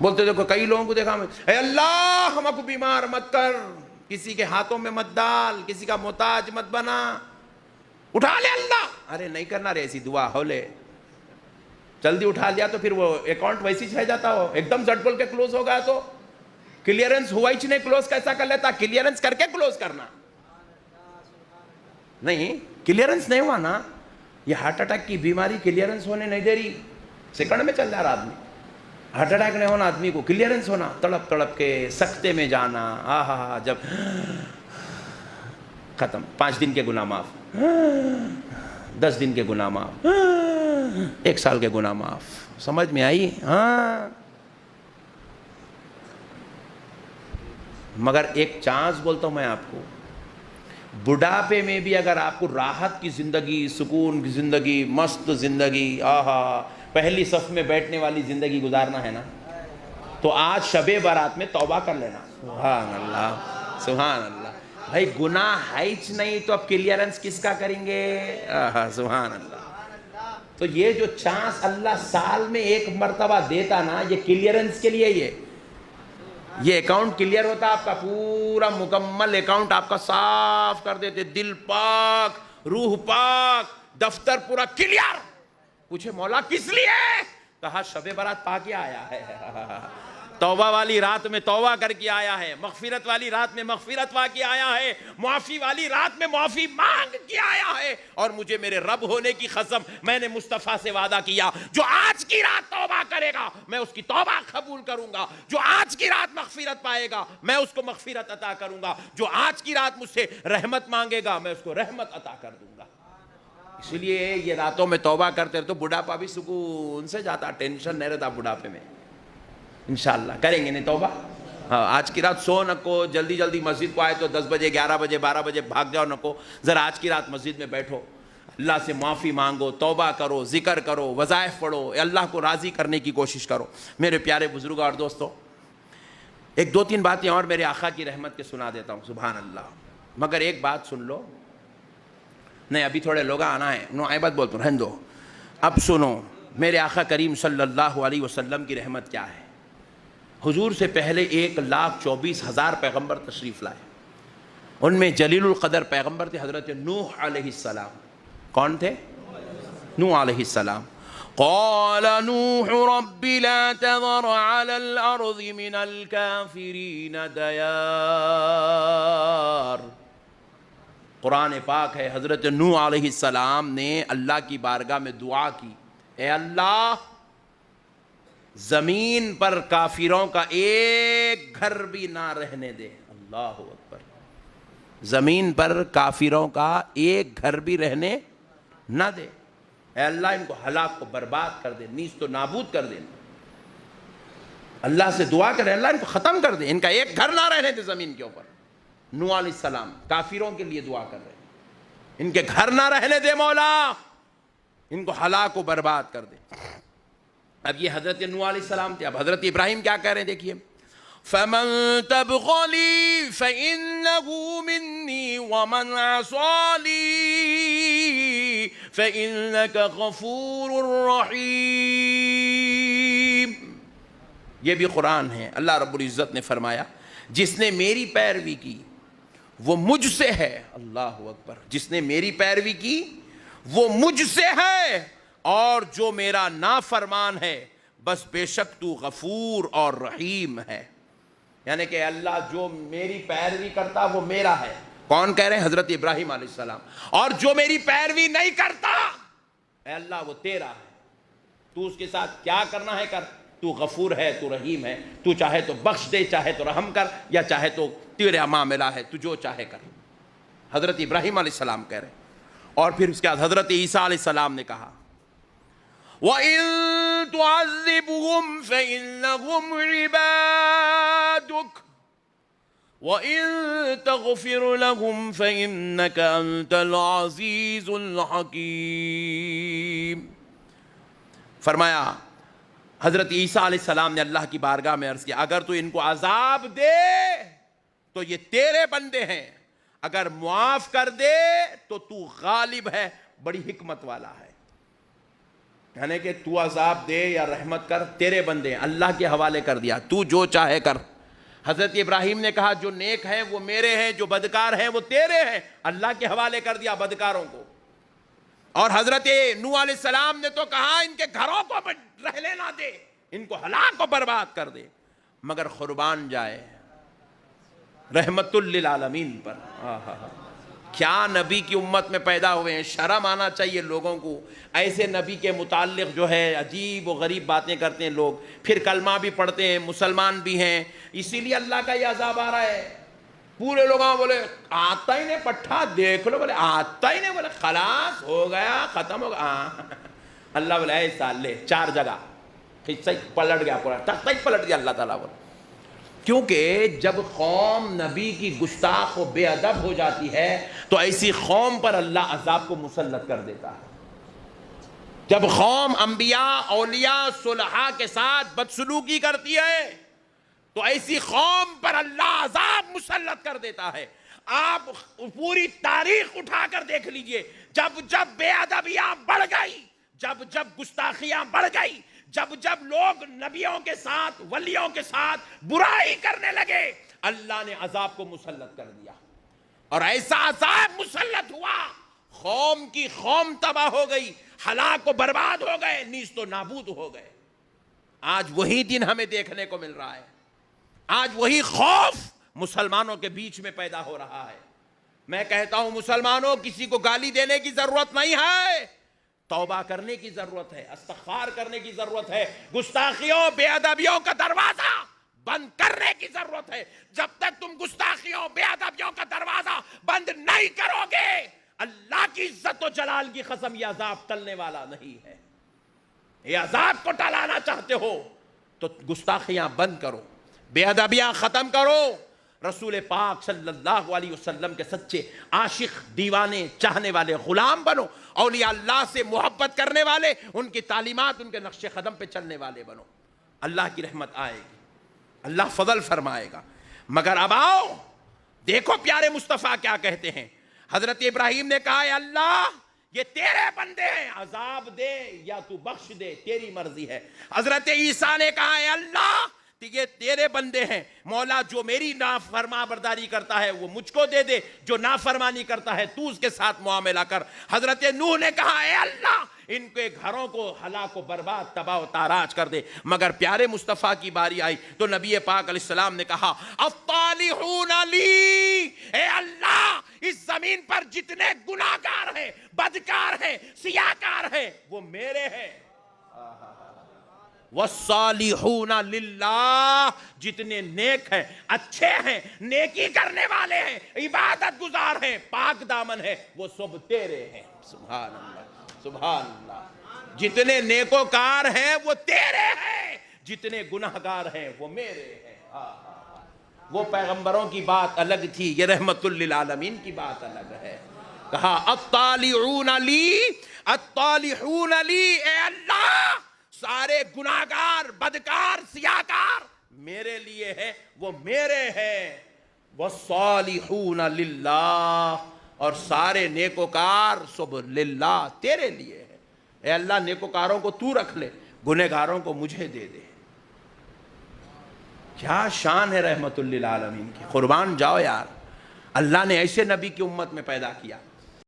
بولتے دیکھو کئی لوگوں کو دیکھا میں، اے اللہ ہم کو بیمار مت کر، کسی کے ہاتھوں میں مت ڈال، کسی کا محتاج مت بنا، اٹھا لے اللہ۔ ارے نہیں کرنا رے ایسی دعا، ہو لے جلدی اٹھا لیا تو پھر وہ اکاؤنٹ ویسی رہ جاتا ہو، ایک دم جٹ بول کے کلوز ہو گیا تو کلیئرنس ہوا ہی نہیں، کلوز کیسا کر لیتا؟ کلیئرنس کر کے کلوز کرنا، نہیں کلیئرنس نہیں ہوا نا، یہ ہارٹ اٹیک کی بیماری کلیئرنس ہونے نہیں دے رہی، سیکنڈ میں چل جا رہا آدمی۔ ہارٹ اٹیک نہیں ہونا، آدمی کو کلیئرنس ہونا، تڑپ تڑپ کے سکتے میں جانا، آہا جب ختم، 5 دن کے گناہ معاف، 10 دن کے گناہ معاف، 1 سال کے گناہ معاف، سمجھ میں آئی؟ ہاں مگر ایک چانس بولتا ہوں میں آپ کو، بڑھاپے میں بھی اگر آپ کو راحت کی زندگی، سکون کی زندگی، مست زندگی، آہا پہلی صف میں بیٹھنے والی زندگی گزارنا ہے نا، تو آج شب برات میں توبہ کر لینا۔ سبحان اللہ سبحان اللہ، بھائی گناہ ہے ہی نہیں تو اب کلیئرنس کس کا کریں گے؟ آہا سبحان اللہ۔ تو یہ جو چانس اللہ سال میں 1 مرتبہ دیتا نا، یہ کلیئرنس کے لیے، یہ اکاؤنٹ کلیئر ہوتا، آپ کا پورا مکمل اکاؤنٹ آپ کا صاف کر دیتے، دل پاک، روح پاک، دفتر پورا کلیئر۔ پوچھے مولا کس لیے؟ کہا شب برات پا کے آیا ہے، توبہ والی رات میں توبہ کر کے آیا ہے، مغفرت والی رات میں مغفرت پا کے آیا ہے، معافی والی رات میں معافی مانگ کے آیا ہے، اور مجھے میرے رب ہونے کی قسم میں نے مصطفیٰ سے وعدہ کیا، جو آج کی رات توبہ کرے گا میں اس کی توبہ قبول کروں گا، جو آج کی رات مغفرت پائے گا میں اس کو مغفرت عطا کروں گا، جو آج کی رات مجھ سے رحمت مانگے گا میں اس کو رحمت عطا کر دوں گا۔ اس لیے یہ راتوں میں توبہ کرتے تو بڑھاپا بھی سکون سے جاتا، ٹینشن نہیں رہتا بڑھاپے میں۔ انشاءاللہ کریں گے نہیں توبہ؟ ہاں آج کی رات سو نکو، جلدی جلدی مسجد کو آئے تو 10 بجے 11 بجے 12 بجے بھاگ جاؤ نکو، ذرا آج کی رات مسجد میں بیٹھو، اللہ سے معافی مانگو، توبہ کرو، ذکر کرو، وظائف پڑھو، اللہ کو راضی کرنے کی کوشش کرو۔ میرے پیارے بزرگوں اور دوستوں، 1-2-3 باتیں اور میرے آقا کی رحمت کے سنا دیتا ہوں، سبحان اللہ۔ مگر ایک بات سن لو، نہیں ابھی تھوڑے لوگ آنا ہے، نو عیبت بولتا ہوں، رہن دو، اب سنو میرے آقا کریم صلی اللہ علیہ وسلم کی رحمت کیا ہے۔ حضور سے پہلے 1,24,000 پیغمبر تشریف لائے، ان میں جلیل القدر پیغمبر تھے حضرت نوح علیہ السلام۔ کون تھے؟ نوح علیہ السلام۔ قال نوح رب لا تذر على الارض من الكافرین دیار۔ قرآن پاک ہے، حضرت نوح علیہ السلام نے اللہ کی بارگاہ میں دعا کی، اے اللہ زمین پر کافروں کا ایک گھر بھی نہ رہنے دے۔ اللہ اکبر، زمین پر کافروں کا ایک گھر بھی رہنے نہ دے، اے اللہ ان کو ہلاک کو برباد کر دے، نیست و نابود کر دے۔ اللہ سے دعا کرے اللہ ان کو ختم کر دے، ان کا ایک گھر نہ رہنے دے زمین کے اوپر۔ نوح علیہ السلام کافروں کے لیے دعا کر رہے ہیں، ان کے گھر نہ رہنے دے مولا، ان کو ہلاک و برباد کر دے۔ اب یہ حضرت نوح علیہ السلام تھے، اب حضرت ابراہیم کیا کہہ رہے ہیں دیکھیے، فَمَن تَبْغَلِي فَإِنَّهُ مِنِّي وَمَنْ عَصَانِي فَإِنَّكَ غَفُورٌ رَحِيمٌ۔ یہ بھی قرآن ہے، اللہ رب العزت نے فرمایا جس نے میری پیروی کی وہ مجھ سے ہے، اللہ اکبر، جس نے میری پیروی کی وہ مجھ سے ہے، اور جو میرا نافرمان ہے بس بے شک تو غفور اور رحیم ہے۔ یعنی کہ اللہ جو میری پیروی کرتا وہ میرا ہے، کون کہہ رہے ہیں؟ حضرت ابراہیم علیہ السلام۔ اور جو میری پیروی نہیں کرتا اے اللہ وہ تیرا ہے، تو اس کے ساتھ کیا کرنا ہے کر، تو غفور ہے، تو رحیم ہے، تو چاہے تو بخش دے، چاہے تو رحم کر، یا چاہے تو تیرا معاملہ ہے، تو جو چاہے کر۔ حضرت ابراہیم علیہ السلام کہہ رہے ہیں۔ اور پھر اس کے بعد حضرت عیسیٰ علیہ السلام نے کہا وَإِن تُعَذِّبْهُمْ فَإِنَّهُمْ عِبَادُكَ وَإِن تَغْفِرْ لَهُمْ فَإِنَّكَ أَنْتَ الْعَزِيزُ الْحَكِيمُ۔ فرمایا حضرت عیسیٰ علیہ السلام نے اللہ کی بارگاہ میں عرض کیا، اگر تو ان کو عذاب دے تو یہ تیرے بندے ہیں، اگر معاف کر دے تو تو غالب ہے، بڑی حکمت والا ہے۔ یعنی کہ تو عذاب دے یا رحمت کر، تیرے بندے ہیں، اللہ کے حوالے کر دیا، تو جو چاہے کر۔ حضرت ابراہیم نے کہا جو نیک ہیں وہ میرے ہیں، جو بدکار ہیں وہ تیرے ہیں، اللہ کے حوالے کر دیا بدکاروں کو۔ اور حضرت نوح علیہ السلام نے تو کہا ان کے گھروں کو رہنے نہ دے، ان کو ہلاک و برباد کر دے، مگر قربان جائے رحمت للعالمین پر۔ کیا نبی کی امت میں پیدا ہوئے ہیں، شرم آنا چاہیے لوگوں کو۔ ایسے نبی کے متعلق جو ہے عجیب و غریب باتیں کرتے ہیں لوگ، پھر کلمہ بھی پڑھتے ہیں، مسلمان بھی ہیں، اسی لیے اللہ کا یہ عذاب آ رہا ہے۔ پورے لوگ بولے آتا ہی نہیں پٹھا دیکھ لو، بولے آتا ہی نہیں، بولے خلاص ہو گیا ختم ہو گیا۔ اللہ بولے اے سالے، 4 جگہ قصہ پلٹ گیا، پورا تختہ ہی پلٹ گیا اللہ تعالیٰ بولے۔ کیونکہ جب قوم نبی کی گستاخ و بے ادب ہو جاتی ہے تو ایسی قوم پر اللہ عذاب کو مسلط کر دیتا ہے۔ جب قوم انبیاء، اولیاء، صلحاء کے ساتھ بدسلوکی کرتی ہے تو ایسی قوم پر اللہ عذاب مسلط کر دیتا ہے۔ آپ پوری تاریخ اٹھا کر دیکھ لیجئے، جب جب بے ادبیاں بڑھ گئی، جب جب گستاخیاں بڑھ گئی، جب جب لوگ نبیوں کے ساتھ، ولیوں کے ساتھ برائی کرنے لگے، اللہ نے عذاب کو مسلط کر دیا، اور ایسا عذاب مسلط ہوا قوم کی قوم تباہ ہو گئی، ہلاک و برباد ہو گئے، نیست و نابود ہو گئے۔ آج وہی دن ہمیں دیکھنے کو مل رہا ہے، آج وہی خوف مسلمانوں کے بیچ میں پیدا ہو رہا ہے۔ میں کہتا ہوں مسلمانوں، کسی کو گالی دینے کی ضرورت نہیں ہے، توبہ کرنے کی ضرورت ہے، استغفار کرنے کی ضرورت ہے، گستاخیوں، بے ادبیوں کا دروازہ بند کرنے کی ضرورت ہے۔ جب تک تم گستاخیوں، بے ادبیوں کا دروازہ بند نہیں کرو گے، اللہ کی عزت و جلال کی قسم یہ عذاب ٹلنے والا نہیں ہے۔ یہ عذاب کو ٹلانا چاہتے ہو تو گستاخیاں بند کرو، بے ادبیاں ختم کرو، رسول پاک صلی اللہ علیہ وسلم کے سچے عاشق، دیوانے، چاہنے والے غلام بنو، اولیاء اللہ سے محبت کرنے والے، ان کی تعلیمات، ان کے نقش قدم پہ چلنے والے بنو، اللہ کی رحمت آئے گی، اللہ فضل فرمائے گا۔ مگر اب آؤ دیکھو پیارے مصطفیٰ کیا کہتے ہیں۔ حضرت ابراہیم نے کہا اے اللہ یہ تیرے بندے ہیں، عذاب دے یا تو بخش دے، تیری مرضی ہے۔ حضرت عیسیٰ نے کہا اے اللہ یہ تیرے بندے ہیں، مولا جو میری نافرما برداری کرتا ہے وہ مجھ کو دے دے، جو نافرمانی کرتا ہے تو اس کے ساتھ معاملہ کر۔ حضرت نوح نے کہا اے اللہ ان کے گھروں کو ہلاک و برباد، تباہ و تاراج کر دے۔ مگر پیارے مصطفیٰ کی باری آئی تو نبی پاک علیہ السلام نے کہا الطالحون لی، اے اللہ اس زمین پر جتنے گناہگار ہیں، بدکار ہیں، سیاکار ہیں، وہ میرے ہیں۔ والصالحون للہ، جتنے نیک ہیں، اچھے ہیں، نیکی کرنے والے ہیں، عبادت گزار ہیں، پاک دامن ہیں، وہ سب تیرے ہیں۔ سبحان اللہ، سبحان اللہ۔ جتنے نیکوکار ہیں وہ تیرے ہیں، جتنے گناہگار ہیں وہ میرے ہیں۔ وہ پیغمبروں کی بات الگ تھی، یہ رحمت للعالمین کی بات الگ ہے۔ کہا الطالعون لی، الطالحون لی، اے اللہ سارے گناہگار، بدکار، سیاکار میرے لیے ہے، وہ میرے ہیں۔ والصالحون للہ، اور سارے نیکوکار سب للہ، تیرے لیے ہے۔ اے اللہ نیکوکاروں کو تو رکھ لے، گنہگاروں کو مجھے دے دے۔ کیا شان ہے رحمت للعالمین کی، قربان جاؤ یار، اللہ نے ایسے نبی کی امت میں پیدا کیا۔